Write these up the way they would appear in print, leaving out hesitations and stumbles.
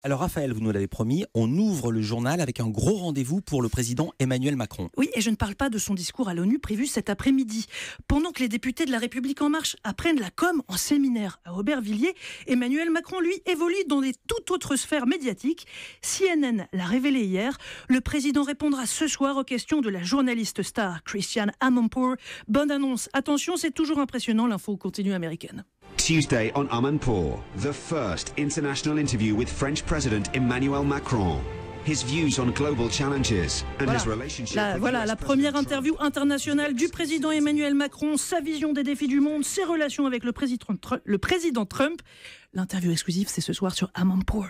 Alors Raphaël, vous nous l'avez promis, on ouvre le journal avec un gros rendez-vous pour le président Emmanuel Macron. Oui, et je ne parle pas de son discours à l'ONU prévu cet après-midi. Pendant que les députés de La République En Marche apprennent la com en séminaire à Aubervilliers, Emmanuel Macron, lui, évolue dans des toutes autres sphères médiatiques. CNN l'a révélé hier. Le président répondra ce soir aux questions de la journaliste star Christiane Amanpour. Bonne annonce, attention, c'est toujours impressionnant, l'info continue américaine. Tuesday on Amanpour, the first international interview with French President Emmanuel Macron. His views on global challenges and his relationship La première interview internationale du président Emmanuel Macron, sa vision des défis du monde, ses relations avec le président Trump. L'interview exclusive, c'est ce soir sur Amanpour.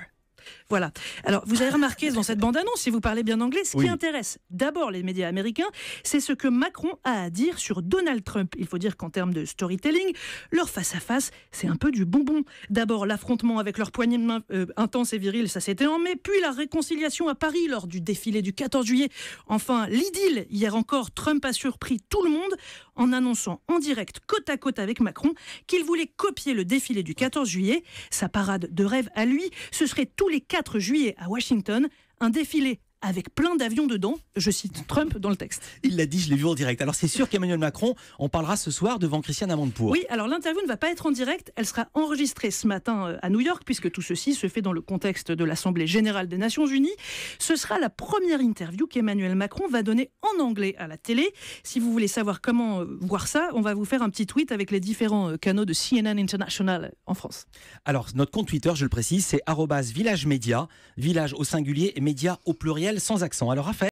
Voilà. Alors, vous avez remarqué dans cette bande-annonce, si vous parlez bien anglais, ce qui intéresse d'abord les médias américains, c'est ce que Macron a à dire sur Donald Trump. Il faut dire qu'en termes de storytelling, leur face-à-face, c'est un peu du bonbon. D'abord, l'affrontement avec leur poignée de main intense et virile, ça c'était en mai, puis la réconciliation à Paris lors du défilé du 14 juillet. Enfin, l'idylle. Hier encore, Trump a surpris tout le monde en annonçant en direct, côte à côte avec Macron, qu'il voulait copier le défilé du 14 juillet. Sa parade de rêve à lui, ce serait tous les 4 juillet à Washington, un défilé avec plein d'avions dedans, je cite Trump dans le texte. Il l'a dit, je l'ai vu en direct. Alors c'est sûr qu'Emmanuel Macron en parlera ce soir devant Christiane Amanpour. Oui, alors l'interview ne va pas être en direct, elle sera enregistrée ce matin à New York, puisque tout ceci se fait dans le contexte de l'Assemblée Générale des Nations Unies. Ce sera la première interview qu'Emmanuel Macron va donner en anglais à la télé. Si vous voulez savoir comment voir ça, on va vous faire un petit tweet avec les différents canaux de CNN International en France. Alors notre compte Twitter, je le précise, c'est @villagemedia, village au singulier et média au pluriel sans accent. Alors Raphaël,